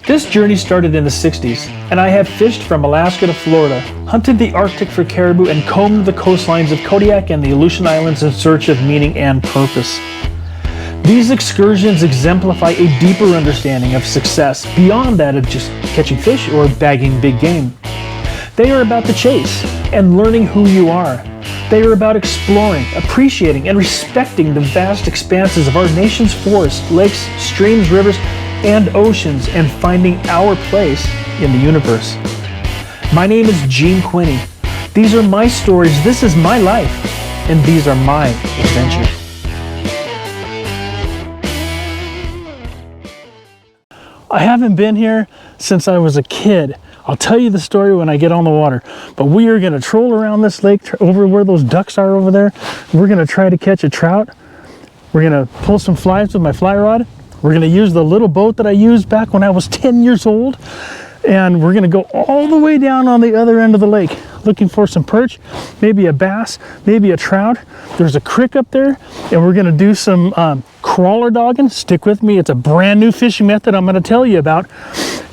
This journey started in the 60s, and I have fished from Alaska to Florida, hunted the Arctic for caribou, and combed the coastlines of Kodiak and the Aleutian Islands in search of meaning and purpose. These excursions exemplify a deeper understanding of success beyond that of just catching fish or bagging big game. They are about the chase and learning who you are. They are about exploring, appreciating, and respecting the vast expanses of our nation's forests, lakes, streams, rivers, and oceans, and finding our place in the universe. My name is Gene Quinney. These are my stories, this is my life, and these are my adventures. I haven't been here since I was a kid. I'll tell you the story when I get on the water, but we are gonna troll around this lake over where those ducks are over there. We're gonna try to catch a trout. We're gonna pull some flies with my fly rod. We're gonna use the little boat that I used back when I was 10 years old, and we're gonna go all the way down on the other end of the lake, looking for some perch, maybe a bass, maybe a trout. There's a creek up there, and we're gonna do some crawler-dogging. Stick with me, it's a brand new fishing method I'm gonna tell you about.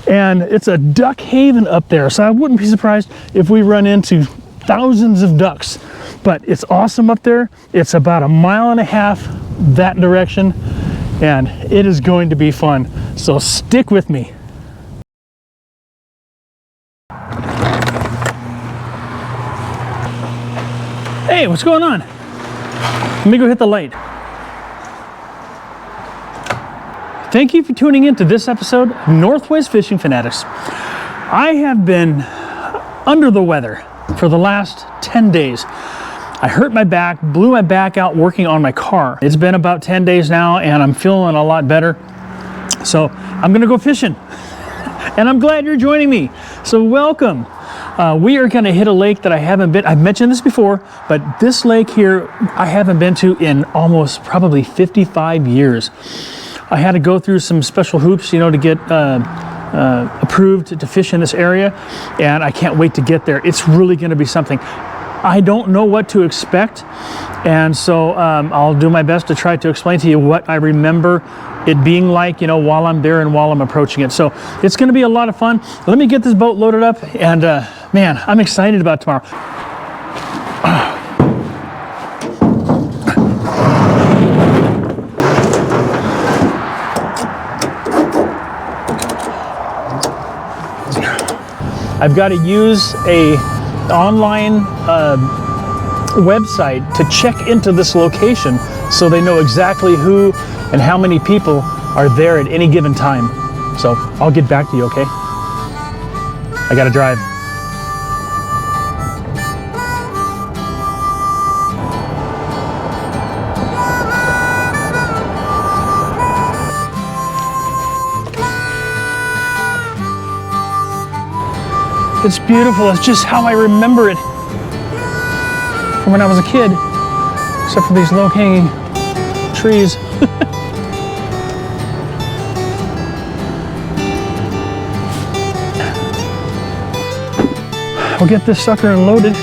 And it's a duck haven up there, so I wouldn't be surprised if we run into thousands of ducks. But it's awesome up there. It's about 1.5 miles that direction, and it is going to be fun. So stick with me. Hey, what's going on? Let me go hit the light. Thank you for tuning in to this episode of Northwest Fishing Fanatics. I have been under the weather for the last 10 days. I hurt my back, blew my back out working on my car. It's been about 10 days now, and I'm feeling a lot better. So I'm gonna go fishing. And I'm glad you're joining me. So welcome. We are gonna hit a lake that I haven't been, I've mentioned this before, but this lake here I haven't been to in almost probably 55 years. I had to go through some special hoops, you know, to get approved to fish in this area, and I can't wait to get there. It's really going to be something. I don't know what to expect, and so I'll do my best to try to explain to you what I remember it being like, you know, while I'm there and while I'm approaching it. So it's going to be a lot of fun. Let me get this boat loaded up, and man, I'm excited about tomorrow. I've got to use a online website to check into this location so they know exactly who and how many people are there at any given time. So I'll get back to you, okay? I gotta drive. It's beautiful. It's just how I remember it from when I was a kid, except for these low-hanging trees. We'll get this sucker unloaded.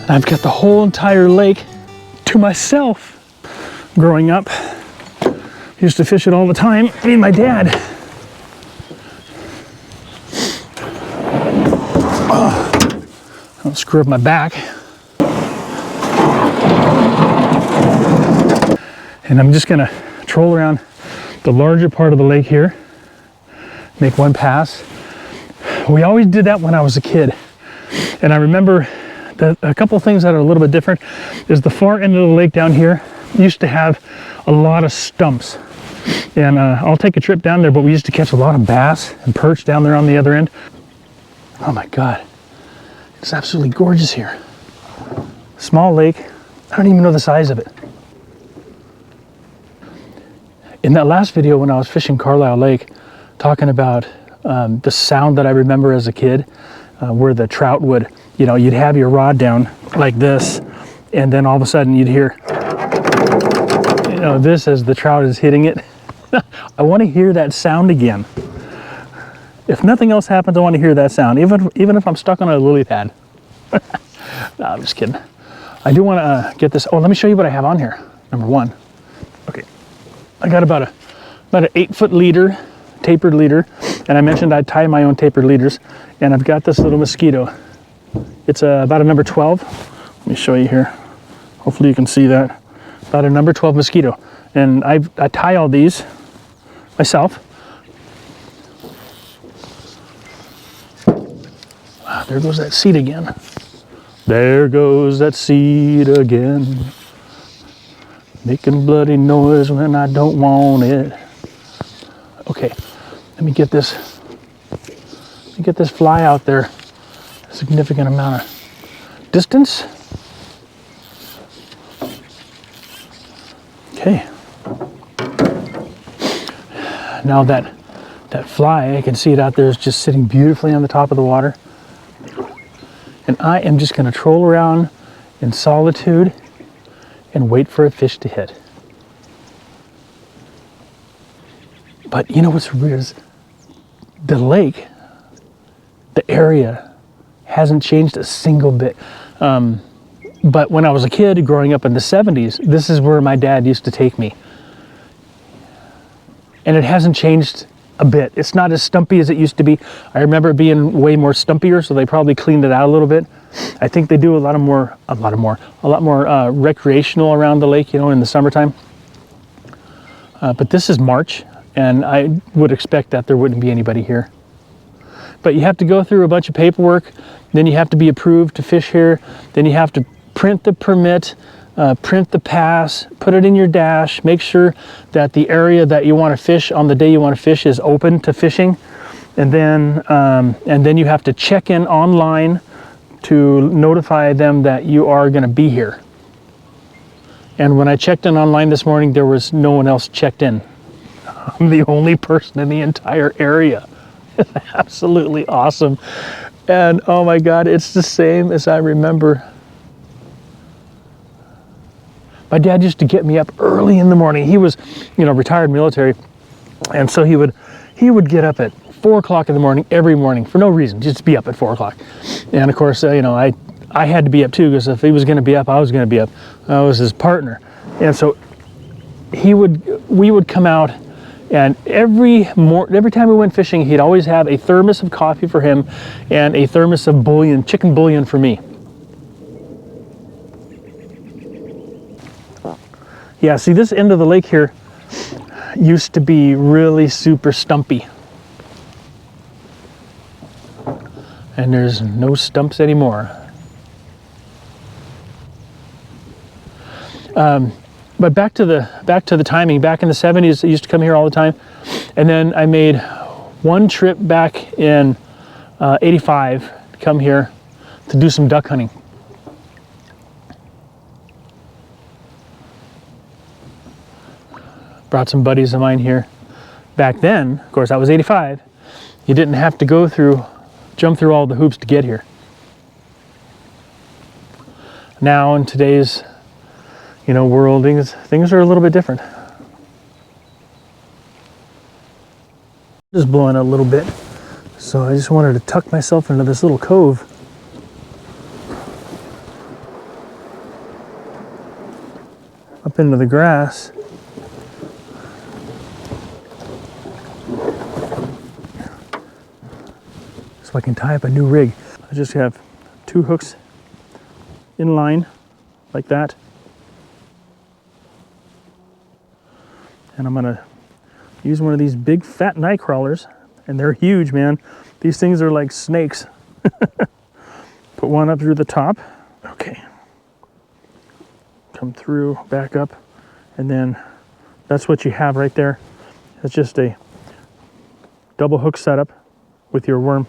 I've got the whole entire lake to myself. Growing up, used to fish it all the time, me and my dad. Don't screw up my back. And I'm just gonna troll around the larger part of the lake here, make one pass. We always did that when I was a kid. And I remember that a couple of things that are a little bit different is the far end of the lake down here used to have a lot of stumps. And I'll take a trip down there, but we used to catch a lot of bass and perch down there on the other end. Oh my God. It's absolutely gorgeous here. Small lake. I don't even know the size of it. In that last video when I was fishing Carlisle Lake, talking about the sound that I remember as a kid, where the trout would, you know, you'd have your rod down like this, and then all of a sudden you'd hear, you know, this as the trout is hitting it. I want to hear that sound again. If nothing else happens, I want to hear that sound, even if I'm stuck on a lily pad. No, I'm just kidding. I do want to get this. Oh, let me show you what I have on here. Number one. Okay. I got about an 8-foot leader, tapered leader, and I mentioned I tie my own tapered leaders, and I've got this little mosquito. It's about a number 12. Let me show you here. Hopefully you can see that. About a number 12 mosquito, and I tie all these myself. Wow, there goes that seed again. There goes that seed again, making bloody noise when I don't want it. Okay, let me get this fly out there a significant amount of distance. Okay. Now that fly, I can see it out there, is just sitting beautifully on the top of the water. And I am just going to troll around in solitude and wait for a fish to hit. But you know what's weird is the lake, the area hasn't changed a single bit. But when I was a kid growing up in the 70s, this is where my dad used to take me. And it hasn't changed a bit. It's not as stumpy as it used to be. I remember it being way more stumpier, so they probably cleaned it out a little bit. I think they do a lot more recreational around the lake, you know, in the summertime. But this is March, and I would expect that there wouldn't be anybody here. But you have to go through a bunch of paperwork, then you have to be approved to fish here, then you have to print the permit, print the pass, put it in your dash, make sure that the area that you want to fish on the day you want to fish is open to fishing, and then you have to check in online to notify them that you are going to be here. And when I checked in online this morning, there was no one else checked in. I'm the only person in the entire area. Absolutely awesome. And oh my God, it's the same as I remember. My dad used to get me up early in the morning. He was, you know, retired military, and so he would get up at 4 o'clock in the morning every morning for no reason, just to be up at 4 o'clock. And of course, you know, I had to be up too, because if he was going to be up, I was going to be up. I was his partner, and so we would come out, and every time we went fishing, he'd always have a thermos of coffee for him and a thermos of bouillon, chicken bouillon for me. Yeah, see, this end of the lake here used to be really super stumpy. And there's no stumps anymore. But back to the timing. Back in the 70s, I used to come here all the time. And then I made one trip back in 85 to come here to do some duck hunting. Brought some buddies of mine here. Back then, of course, that was 85. You didn't have to jump through all the hoops to get here. Now in today's, you know, world, things are a little bit different. Just blowing a little bit, so I just wanted to tuck myself into this little cove. Up into the grass. So I can tie up a new rig. I just have 2 hooks in line like that. And I'm gonna use one of these big fat night crawlers, and they're huge, man. These things are like snakes. Put one up through the top. Okay. Come through, back up, and then that's what you have right there. It's just a double hook setup with your worm.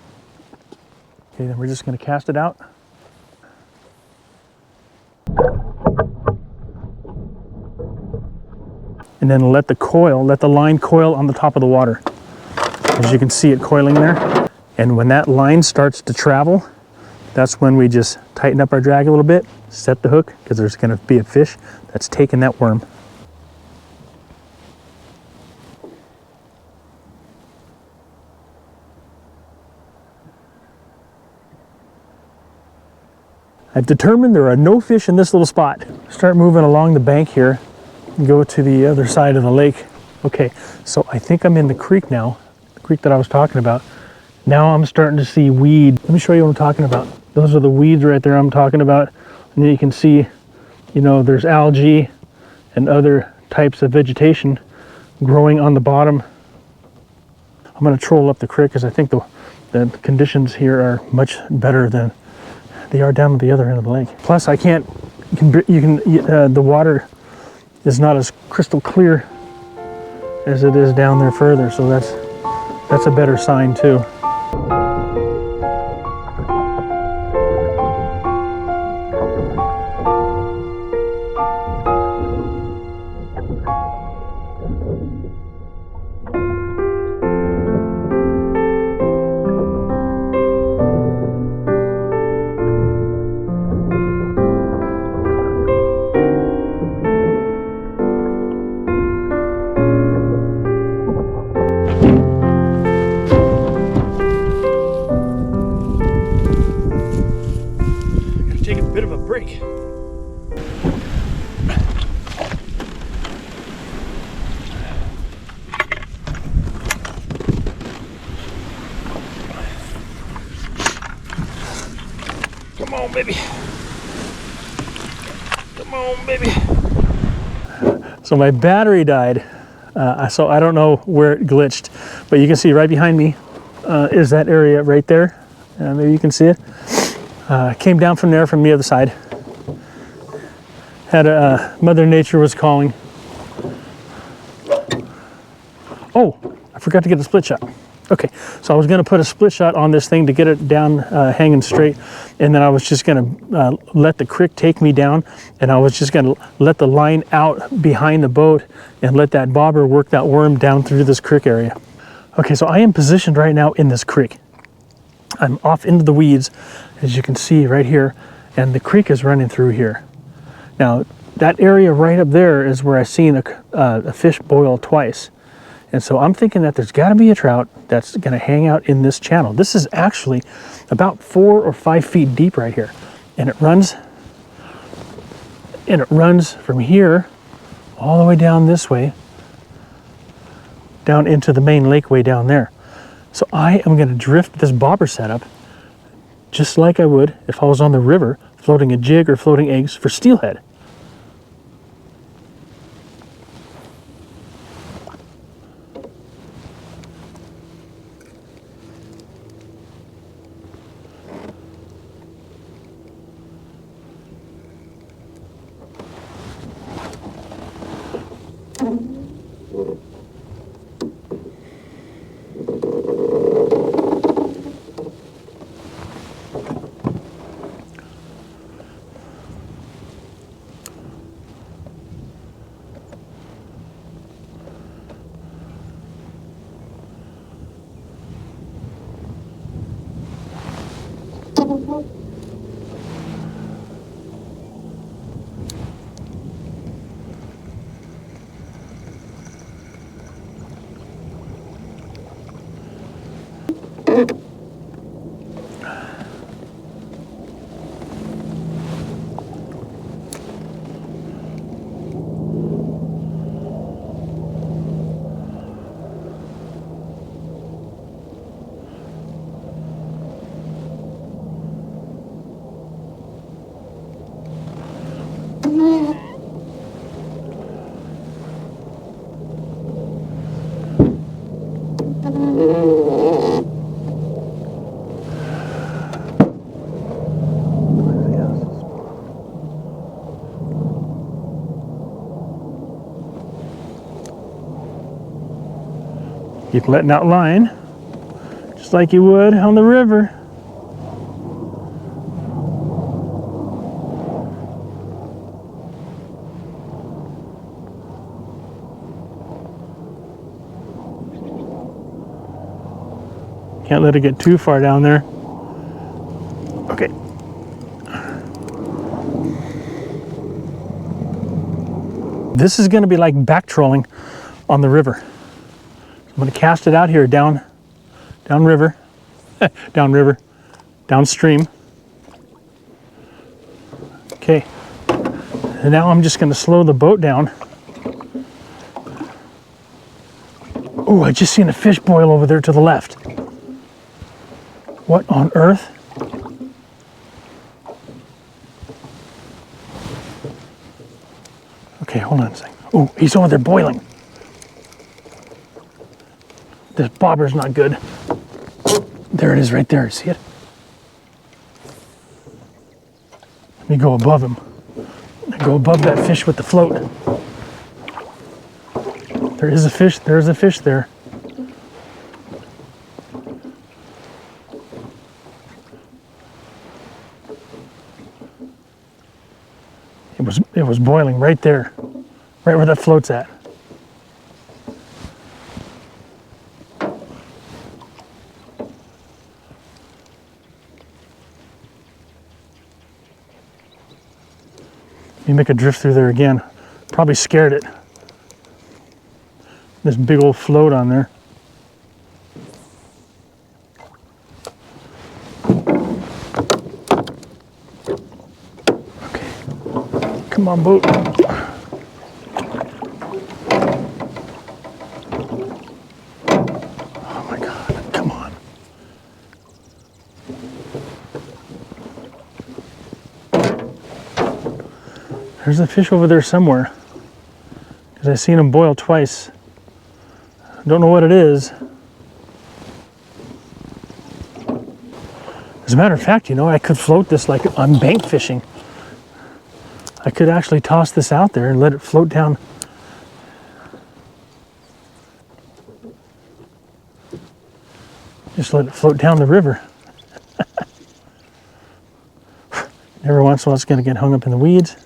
Okay, then we're just going to cast it out. And then let the line coil on the top of the water. As you can see it coiling there. And when that line starts to travel, that's when we just tighten up our drag a little bit, set the hook, because there's going to be a fish that's taking that worm. I've determined there are no fish in this little spot. Start moving along the bank here and go to the other side of the lake. Okay, so I think I'm in the creek now, the creek that I was talking about. Now I'm starting to see weed. Let me show you what I'm talking about. Those are the weeds right there I'm talking about. And then you can see, you know, there's algae and other types of vegetation growing on the bottom. I'm going to troll up the creek because I think the conditions here are much better than they are down at the other end of the lake. Plus, I can't, the water is not as crystal clear as it is down there further, so that's a better sign too. Take a bit of a break. Come on, baby. Come on, baby. So my battery died. So I don't know where it glitched, but you can see right behind me is that area right there. Maybe you can see it. Came down from there from the other side. Had Mother Nature was calling. Oh, I forgot to get a split shot. Okay, so I was going to put a split shot on this thing to get it down hanging straight, and then I was just going to let the creek take me down, and I was just going to let the line out behind the boat and let that bobber work that worm down through this creek area. Okay, so I am positioned right now in this creek. I'm off into the weeds, as you can see right here, and the creek is running through here. Now, that area right up there is where I've seen a fish boil twice. And so I'm thinking that there's got to be a trout that's going to hang out in this channel. This is actually about 4 or 5 feet deep right here. And it runs from here all the way down this way, down into the main lakeway down there. So I am going to drift this bobber setup just like I would if I was on the river floating a jig or floating eggs for steelhead. Keep letting out line, just like you would on the river. Can't let it get too far down there. Okay. This is going to be like back trolling on the river. I'm going to cast it out here downriver, downstream. Okay, and now I'm just going to slow the boat down Oh, I just seen a fish boil over there to the left. What on earth? Okay, hold on a second. Oh, he's over there boiling. This bobber's not good. There it is right there. See it? Let me go above him. Go above that fish with the float. There is a fish. There's a fish there. It was boiling right there, right where that float's at. You make a drift through there again. Probably scared it. This big old float on there. Okay. Come on, boat. Oh my God, come on. There's a fish over there somewhere. Because I've seen him boil twice. Don't know what it is. As a matter of fact, you know, I could float this like I'm bank fishing. I could actually toss this out there and let it float down. Just let it float down the river. Every once in a while it's going to get hung up in the weeds.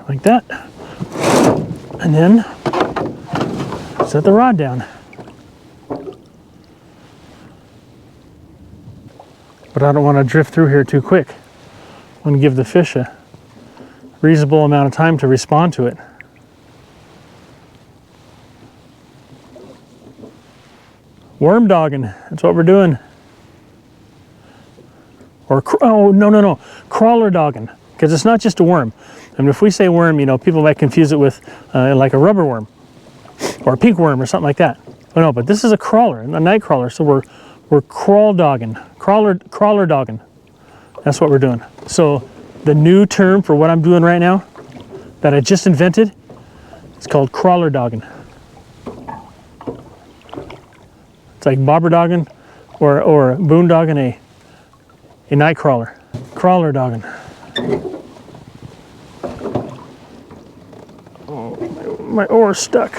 Like that, and then set the rod down. But I don't want to drift through here too quick. I want to give the fish a reasonable amount of time to respond to it. Worm dogging, that's what we're doing. Or, oh, no, Crawler-Doggin, because it's not just a worm. I mean, if we say worm, you know, people might confuse it with like a rubber worm or a pink worm or something like that. Oh no, but this is a crawler, a night crawler. So we're crawler-dogging. That's what we're doing. So the new term for what I'm doing right now that I just invented, it's called crawler-dogging. It's like bobber-dogging or boondogging a night crawler. Crawler-dogging. My oar's stuck.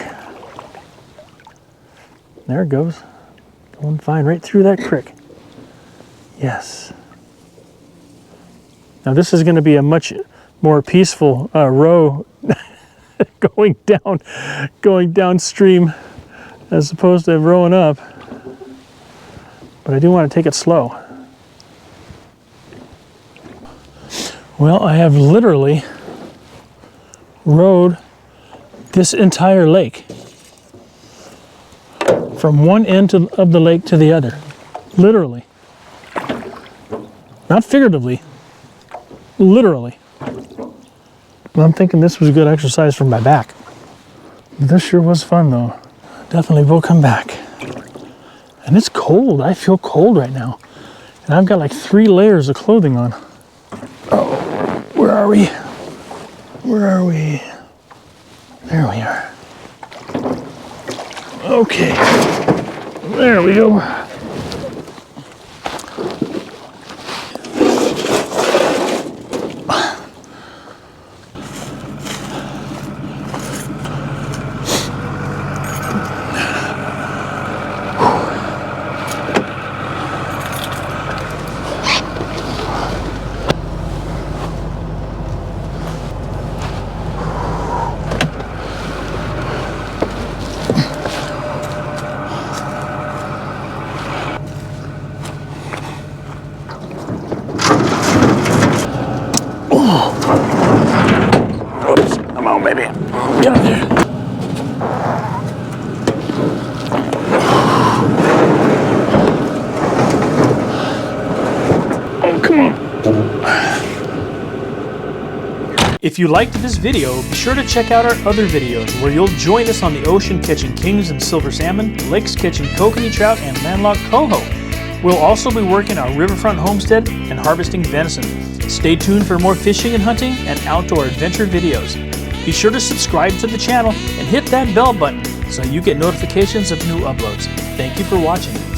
There it goes. Going fine right through that creek. Yes. Now this is going to be a much more peaceful row going downstream as opposed to rowing up. But I do want to take it slow. Well, I have literally rowed this entire lake from one end of the lake to the other, literally, not figuratively, literally. But I'm thinking this was good exercise for my back. This sure was fun though. Definitely will come back. And it's cold. I feel cold right now, and I've got like 3 layers of clothing on. Oh, where are we? Where are we? There we are. Okay, there we go. Oops, come on, baby. Get up there. If you liked this video, be sure to check out our other videos where you'll join us on the ocean catching kings and silver salmon, lakes catching kokanee trout and landlocked coho. We'll also be working our riverfront homestead and harvesting venison. Stay tuned for more fishing and hunting and outdoor adventure videos. Be sure to subscribe to the channel and hit that bell button so you get notifications of new uploads. Thank you for watching.